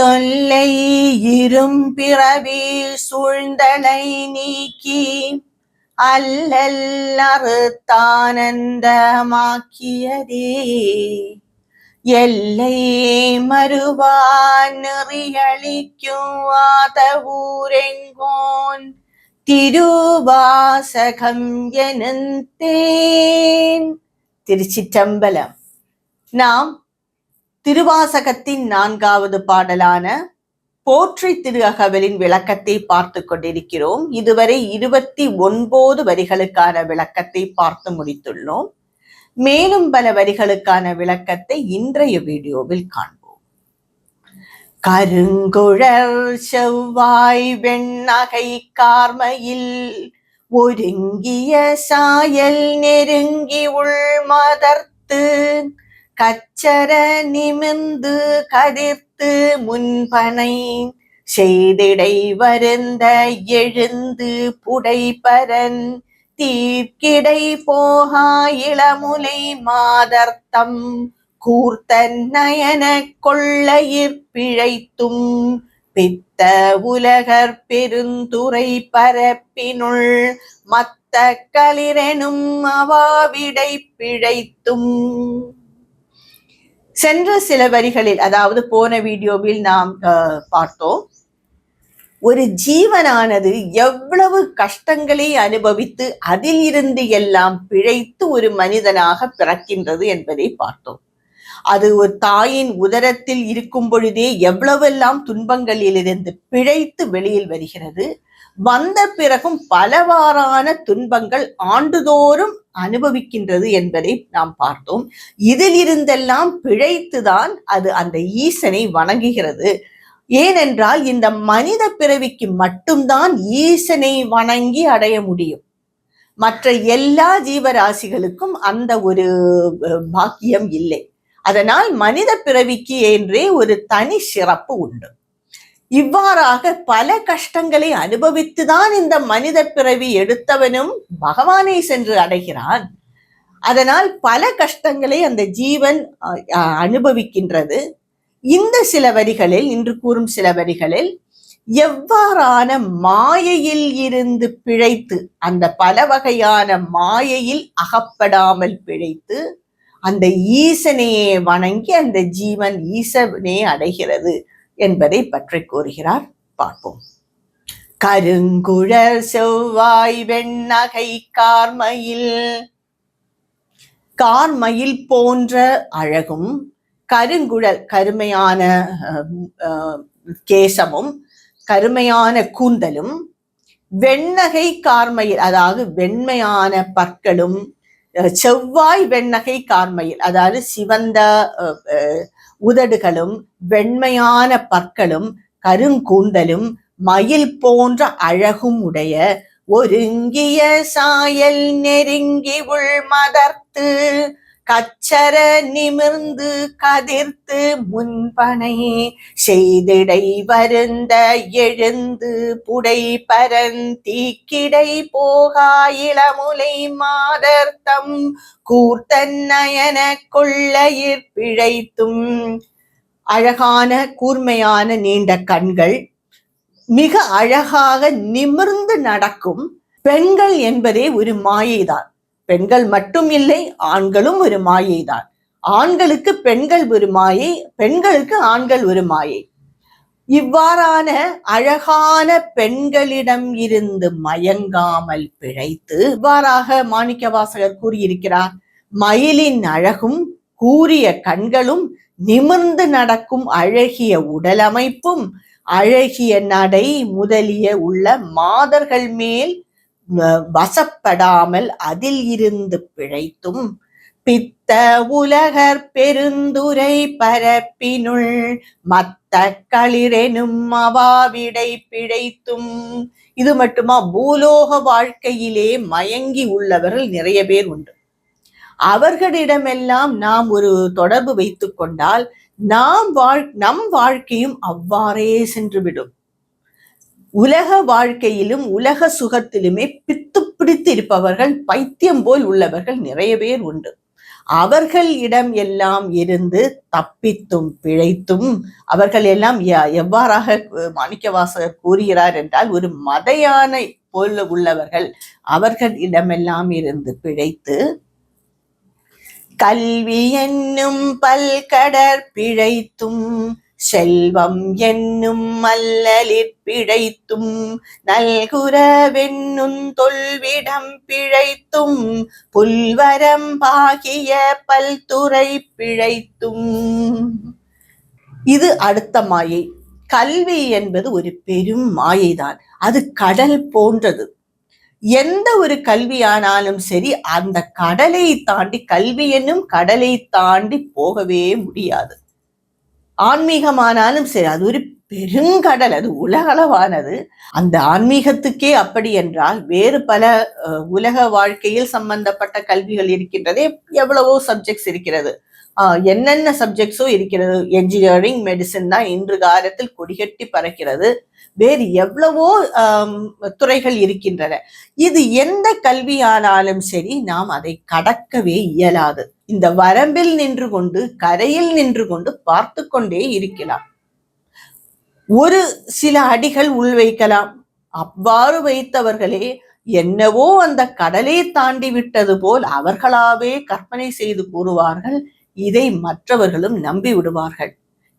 தொல்லை இரும்பிறவி சூழ்ந்தலை நீக்கி அல்லல் அறுத்தானந்தமாக்கியதே எல்லை மறுவான் நெறியளிக்கும் ஆதவூரெங்கோன் திருவாசகம் எனுந்தேன். திருச்சிற்றம்பலம். நாம் திருவாசகத்தின் 4வது பாடலான போற்றி திரு அகவலின் விளக்கத்தை பார்த்து கொண்டிருக்கிறோம். இதுவரை 29 வரிகளுக்கான விளக்கத்தை பார்த்து முடித்துள்ளோம். மேலும் பல வரிகளுக்கான விளக்கத்தை இன்றைய வீடியோவில் காண்போம். கருங்குழல் செவ்வாய் வெண்ணகை கார்மையில் ஒருங்கிய சாயல் நெருங்கி உள்மதர்த்து கச்சர நிமிர்ந்து கதிர்த்து முன்பனை செய்திடை வருந்த எழுந்து புடைபரன் தீர்க்கிடை போகா இளமுலை மாதர்த்தம் கூர்த்தன் நயன கொள்ளையிற் பிழைத்தும் பித்த உலகர் பெருந்துரை பரப்பினுள் மத்த களிரெனும் அவாவிடை பிழைத்தும். சென்ற சில வரிகளில், அதாவது போன வீடியோவில் நாம் பார்த்தோம், ஒரு ஜீவனானது எவ்வளவு கஷ்டங்களை அனுபவித்து அதில் இருந்து எல்லாம் பிழைத்து ஒரு மனிதனாக பிறக்கின்றது என்பதை பார்த்தோம். அது ஒரு தாயின் உதரத்தில் இருக்கும் பொழுதே எவ்வளவெல்லாம் துன்பங்களிலிருந்து பிழைத்து வெளியில் வருகிறது. வந்த பிறகும் பலவாறான துன்பங்கள் ஆண்டுதோறும் அனுபவிக்கின்றது என்பதை நாம் பார்த்தோம். இதில் இருந்தெல்லாம் பிழைத்துதான் அது அந்த ஈசனை வணங்குகிறது. ஏனென்றால் இந்த மனித பிறவிக்கு மட்டும்தான் ஈசனை வணங்கி அடைய முடியும். மற்ற எல்லா ஜீவராசிகளுக்கும் அந்த ஒரு பாக்கியம் இல்லை. அதனால் மனித பிறவிக்கு என்றே ஒரு தனி சிறப்பு உண்டு. இவ்வாறாக பல கஷ்டங்களை அனுபவித்துதான் இந்த மனித பிறவி எடுத்தவனும் பகவானை சென்று அடைகிறான். அதனால் பல கஷ்டங்களை அந்த ஜீவன் அனுபவிக்கின்றது. இந்த சில வரிகளில், இன்று கூறும் சில வரிகளில், எவ்வாறான மாயையில் இருந்து பிழைத்து, அந்த பல வகையான மாயையில் அகப்படாமல் பிழைத்து அந்த ஈசனையே வணங்கி அந்த ஜீவன் ஈசனை அடைகிறது என்பதை பற்றி கூறுகிறார். பார்ப்போம். கருங்குழல் செவ்வாய் வெண்ணகை கார்மையில், கார்மயில் போன்ற அழகும், கருங்குழல் கருமையான கேசமும் கருமையான கூந்தலும், வெண்ணகை கார்மையில் அதாவது வெண்மையான பற்களும், செவ்வாய் வெண்ணகை கார்மையில் அதாவது சிவந்த உதடுகளும் வெண்மையான பற்களும் கருங்கூந்தலும் மயில் போன்ற அழகும் உடைய ஒருங்கிய சாயல் நெருங்கி உள்மதர்த்து கச்சர நிமிர்ந்து கதிர்த்து முன்பனை செய்திடை வருந்த எழுந்து புடை பரன் தீக்கிடை போகா இளமுலை மாதர்த்தம் கூர்த்தன் நயன கொள்ளையிற் பிழைத்தும். அழகான கூர்மையான நீண்ட கண்கள், மிக அழகாக நிமிர்ந்து நடக்கும் பெண்கள் என்பதே ஒரு மாயைதான். பெண்கள் மட்டும் இல்லை, ஆண்களும் ஒரு மாயைதான். ஆண்களுக்கு பெண்கள் ஒரு மாயை, பெண்களுக்கு ஆண்கள் ஒரு மாயை. இவ்வாறான அழகான பெண்களிடம் இருந்து மயங்காமல் பிழைத்து, இவ்வாறாக மாணிக்கவாசகர் கூறியிருக்கிறார். மயிலின் அழகும் கூரிய கண்களும் நிமிர்ந்து நடக்கும் அழகிய உடலமைப்பும் அழகிய நடை முதலிய உள்ள மாதர்கள் மேல் வசப்படாமல் அதில் இருந்து பிழைத்தும் பித்த உலகர் பெருந்துரை பரப்பினுள் மத்த களிரெனும் அவாவிடை பிழைத்தும். இது மட்டுமா, பூலோக வாழ்க்கையிலே மயங்கி உள்ளவர்கள் நிறைய பேர் உண்டு. அவர்களிடமெல்லாம் நாம் ஒரு தொடர்பு வைத்துக் கொண்டால் நம் வாழ்க்கையும் அவ்வாறே சென்றுவிடும். உலக வாழ்க்கையிலும் உலக சுகத்திலுமே பித்து பிடித்து இருப்பவர்கள், பைத்தியம் போல் உள்ளவர்கள் நிறைய பேர் உண்டு. அவர்களிடம் எல்லாம் இருந்து தப்பித்தும் பிழைத்தும் அவர்கள் எல்லாம் எவ்வாறாக மாணிக்கவாசகர் கூறுகிறார் என்றால், ஒரு மத யானை போல உள்ளவர்கள் அவர்களிடமெல்லாம் இருந்து பிழைத்து கல்வி என்னும் பல்கடற் பிழைத்தும் செல்வம் என்னும் அல்லலிற் பிழைத்தும் நல்குரவென்னும் தொல்விடம் பிழைத்தும் புல்வரம்பாகிய பல்துறை பிழைத்தும். இது அடுத்த மாயை. கல்வி என்பது ஒரு பெரும் மாயைதான். அது கடல் போன்றது. எந்த ஒரு கல்வியானாலும் சரி, அந்த கடலை தாண்டி, கல்வி என்னும் கடலை தாண்டி போகவே முடியாது. ஆன்மீகமானாலும் சரி, அது ஒரு பெருங்கடல், அது உலகளவானது. அந்த ஆன்மீகத்துக்கே அப்படி என்றால் வேறு பல உலக வாழ்க்கையில் சம்பந்தப்பட்ட கல்விகள் இருக்கின்றதே. எவ்வளவோ சப்ஜெக்ட்ஸ் இருக்கிறது, என்னென்ன சப்ஜெக்ட்ஸோ இருக்கிறது. என்ஜினியரிங், மெடிசின் தான் இன்று காலத்தில் கொடிகட்டி பறக்கிறது. வேறு எவ்வளவோ துறைகள் இருக்கின்றன. இது எந்த கல்வியானாலும் சரி, நாம் அதை கடக்கவே இயலாது. இந்த வரம்பில் நின்று கொண்டு, கரையில் நின்று கொண்டு பார்த்து கொண்டே இருக்கலாம். ஒரு சில அடிகள் உள் வைக்கலாம். அவ்வாறு வைத்தவர்களே என்னவோ அந்த கடலை தாண்டி விட்டது போல் அவர்களாவே கற்பனை செய்து கூறுவார்கள். இதை மற்றவர்களும் நம்பி விடுவார்கள்.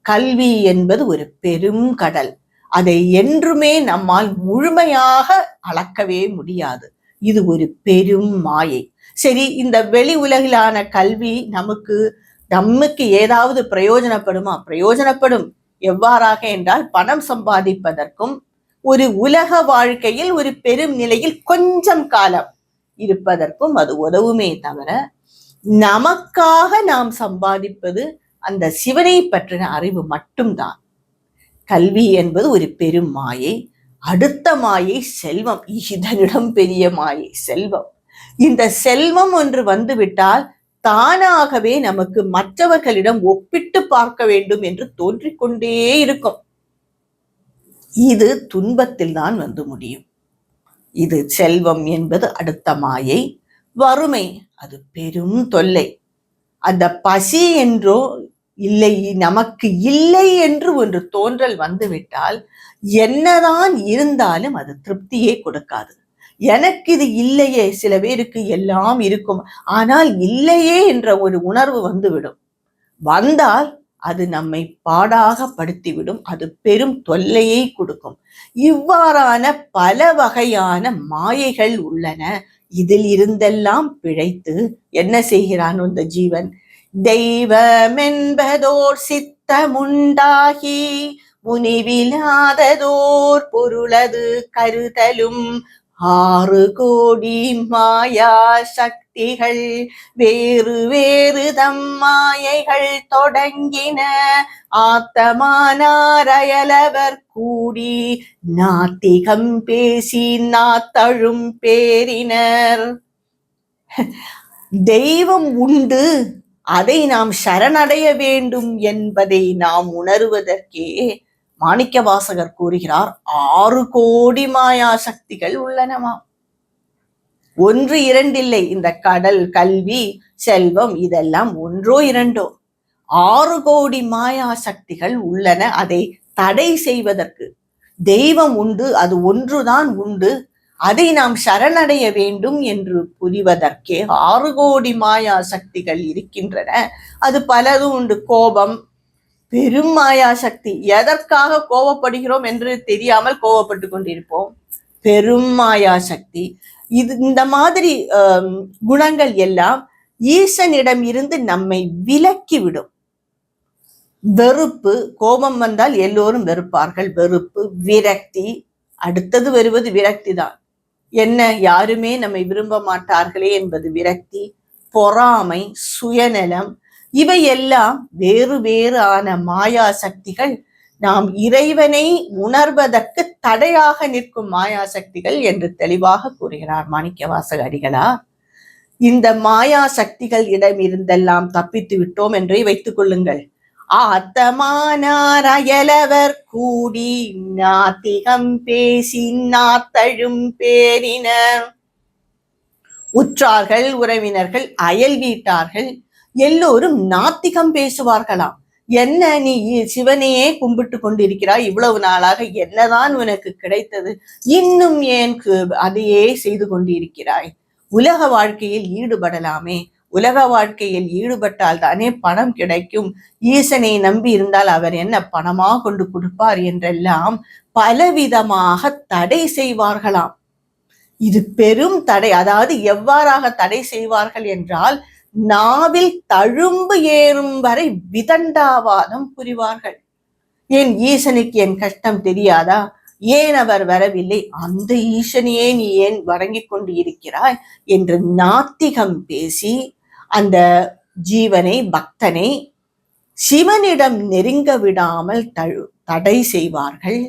கல்வி என்பது ஒரு பெரும் கடல். அதை என்றுமே நம்மால் முழுமையாக அளக்கவே முடியாது. இது ஒரு பெரும் மாயை. சரி, இந்த வெளி உலகிலான கல்வி நமக்கு ஏதாவது பிரயோஜனப்படுமா? பிரயோஜனப்படும். எவ்வாறாக என்றால், பணம் சம்பாதிப்பதற்கும் ஒரு உலக வாழ்க்கையில் ஒரு பெரும் நிலையில் கொஞ்சம் காலம் இருப்பதற்கும் அது உதவுமே தவிர, நமக்காக நாம் சம்பாதிப்பது அந்த சிவனை பற்றின அறிவு மட்டும்தான். கல்வி என்பது ஒரு பெரும் மாயை. அடுத்த மாயை செல்வம். இதனிடம் பெரிய மாயை செல்வம். இந்த செல்வம் ஒன்று வந்துவிட்டால் தானாகவே நமக்கு மற்றவர்களிடம் ஒப்பிட்டு பார்க்க வேண்டும் என்று தோன்றிக்கொண்டே இருக்கும். இது துன்பத்தில் தான் வந்து முடியும். இது செல்வம் என்பது அடுத்த மாயை. வறுமை அது பெரும் தொல்லை. அந்த பசி என்றோ இல்லை, நமக்கு இல்லை என்று ஒன்று தோன்றல் வந்துவிட்டால் என்னதான் இருந்தாலும் அது திருப்தியே கொடுக்காது. எனக்கு இது இல்லையே, சில பேருக்கு எல்லாம் இருக்கும், ஆனால் இல்லையே என்ற ஒரு உணர்வு வந்துவிடும். வந்தால் அது நம்மை பாடாக படுத்திவிடும். அது பெரும் தொல்லையை கொடுக்கும். இவ்வாறான பல வகையான மாயைகள் உள்ளன. இதில் இருந்தெல்லாம் பிழைத்து என்ன செய்கிறான் இந்த ஜீவன்? தெய்வமென்பதோர் சித்தமுண்டாகி முனிவிலாததோர் பொருளது கருதலும் 6 கோடி மாயா சக்திகள் வேறு வேறு தம் மாயைகள் தொடங்கின ஆத்தமானாரயலவர் கூடி நாத்திகம் பேசி நாத்தழும் பேரினர். தெய்வம் உண்டு, அதை நாம் சரணடைய வேண்டும் என்பதை நாம் உணர்வதற்கே மாணிக்கவாசகர் கூறுகிறார் 6 கோடி மாயா சக்திகள் உள்ளனவாம். 1 2 இல்லை. இந்த கடல், கல்வி, செல்வம் இதெல்லாம் 1 2 6 கோடி மாயா சக்திகள் உள்ளன. அதை தடை செய்வதற்கு தெய்வம் உண்டு, அது ஒன்றுதான் உண்டு, அதை நாம் சரணடைய வேண்டும் என்று புரிவதற்கே 6 கோடி மாயா சக்திகள் இருக்கின்றன. அது பலதும் உண்டு. கோபம் பெரும் மாயா சக்தி. எதற்காக கோபப்படுகிறோம் என்று தெரியாமல் கோபப்பட்டு கொண்டிருப்போம். பெரும் மாயா சக்தி. இந்த மாதிரி குணங்கள் எல்லாம் ஈசனிடம் இருந்து நம்மை விலக்கிவிடும். வெறுப்பு, கோபம் வந்தால் எல்லோரும் வெறுப்பார்கள். வெறுப்பு, விரக்தி, அடுத்தது வருவது விரக்தி தான். என்ன, யாருமே நம்மை விரும்ப மாட்டார்களே என்பது விரக்தி. பொறாமை, சுயநலம், இவையெல்லாம் வேறு வேறு ஆன மாயா சக்திகள். நாம் இறைவனை உணர்வதற்கு தடையாக நிற்கும் மாயா சக்திகள் என்று தெளிவாக கூறுகிறார் மாணிக்கவாசக அடிகளார். இந்த மாயா சக்திகள் இடம் இருந்தெல்லாம் தப்பித்து விட்டோம் என்றே வைத்துக் கொள்ளுங்கள். ஆத்தமானார் அயலவர் கூடி நாத்திகம் பேசி நாத்தழும் பேரினர். உற்றார்கள், உறவினர்கள், அயல் வீட்டார்கள், எல்லோரும் நாத்திகம் பேசுவார்களாம். என்ன நீ சிவனையே கும்பிட்டு கொண்டிருக்கிறாய், இவ்வளவு நாளாக என்னதான் உனக்கு கிடைத்தது, இன்னும் ஏன் அதையே செய்து கொண்டிருக்கிறாய், உலக வாழ்க்கையில் ஈடுபடலாமே, உலக வாழ்க்கையில் ஈடுபட்டால் தானே பணம் கிடைக்கும், ஈசனை நம்பி இருந்தால் அவர் என்ன பணமா கொண்டு கொடுப்பார் என்றெல்லாம் பலவிதமாக தடை செய்வார்களாம். இது பெரும் தடை. அதாவது எவ்வாறாக தடை செய்வார்கள் என்றால், நாவில் தழும்பு ஏறும் வரை விதண்டாவாதம் புரிவார்கள். ஏன் ஈசனுக்கு என் கஷ்டம் தெரியாதா, ஏன் அவர் வரவில்லை, அந்த ஈசனையே நீ ஏன் வணங்கிக் கொண்டு இருக்கிறாய் என்று நாத்திகம் பேசி அந்த ஜீவனை, பக்தனை சிவனிடம் நெருங்க விடாமல் தடை செய்வார்கள்.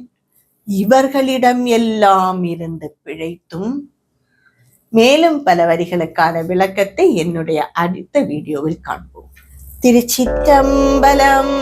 இவர்களிடம் எல்லாம் இருந்து பிழைத்தும் மேலும் பல வரிகளுக்கான விளக்கத்தை என்னுடைய அடுத்த வீடியோவில் காண்போம். திருச்சிற்றம்பலம்.